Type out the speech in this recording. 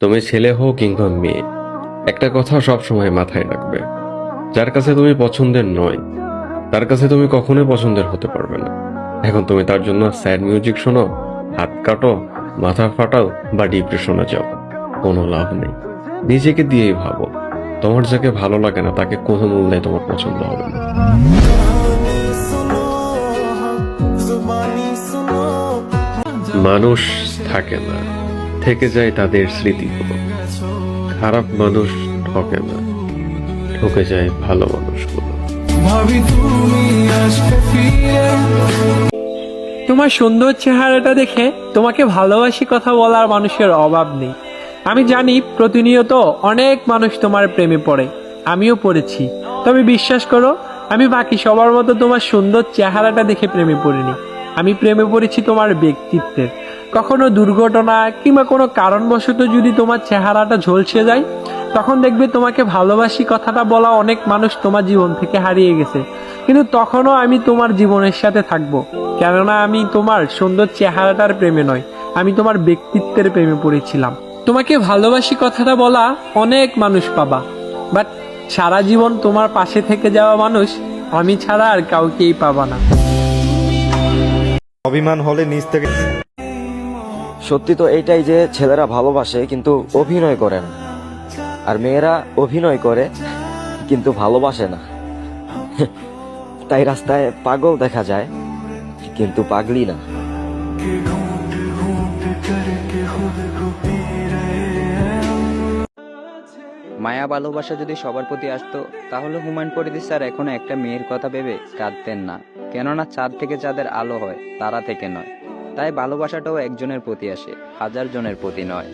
তুমি ছেলে হও কিংবা মেয়ে, একটা কথা সব সময় মাথায় রাখবে, যার কাছে তুমি পছন্দের নয় তার কাছে তুমি কখনোই পছন্দের হতে পারবে না। এখন তুমি তার জন্য স্যাড মিউজিক শোনো, হাত কাটো, মাথা ফাটাও বা ডিপ্রেশনে যাও, কোনো লাভ নেই। নিজেকে দিয়েই ভাবো, তোমার যাকে ভালো লাগে না তাকে কোনো মূল্যে তোমার পছন্দ হবে না। মানুষ থাকে না, থেকে যায় তাদের স্মৃতিগুলো। খারাপ মানুষ ঠকে না, ঠকে যায় ভালো মানুষগুলো। তোমার সুন্দর চেহারাটা দেখে তোমাকে ভালোবাসি কথা বলার মানুষের অভাব নেই। আমি জানি প্রতিনিয়ত অনেক মানুষ তোমার প্রেমে পড়ে, আমিও পড়েছি। তবে বিশ্বাস করো, আমি বাকি সবার মতো তোমার সুন্দর চেহারাটা দেখে প্রেমে পড়িনি। আমি প্রেমে পড়েছি তোমার ব্যক্তিত্বের। কখনো দুর্ঘটনা কিংবা কোনো কারণবশত যদি তোমার চেহারাটা ঝলসে যায়, তখন দেখবে তোমাকে ভালোবাসি কথাটা বলা অনেক মানুষ তোমার জীবন থেকে হারিয়ে গেছে। কিন্তু তখনও আমি তোমার জীবনের সাথে থাকবো, কেননা আমি তোমার সুন্দর চেহারাটার প্রেমে নয়, আমি তোমার ব্যক্তিত্বের প্রেমে পড়েছিলাম। তোমাকে ভালোবাসি কথাটা বলা অনেক মানুষ পাবা, বাট সারা জীবন তোমার পাশে থেকে যাওয়া মানুষ আমি ছাড়া আর কাউকেই পাবা না। অভিমান হলে নিজ থেকে। সত্যি তো এটাই যে ছেলেরা ভালোবাসে কিন্তু অভিনয় করে না, আর মেয়েরা অভিনয় করে কিন্তু ভালোবাসে না। তাই রাস্তায় পাগল দেখা যায় কিন্তু পাগলি না। মায়া ভালোবাসা যদি সবার প্রতি আসতো, তাহলে হুমায়ুন ফরিদি স্যার এখনো একটা মেয়ের কথা ভেবে কাঁদতেন না। কেননা চাঁদ থেকে যাদের আলো হয়, তারা থেকে নয়। তাই ভালোবাসাটাও একজনের প্রতি আসে, হাজার জনের প্রতি নয়।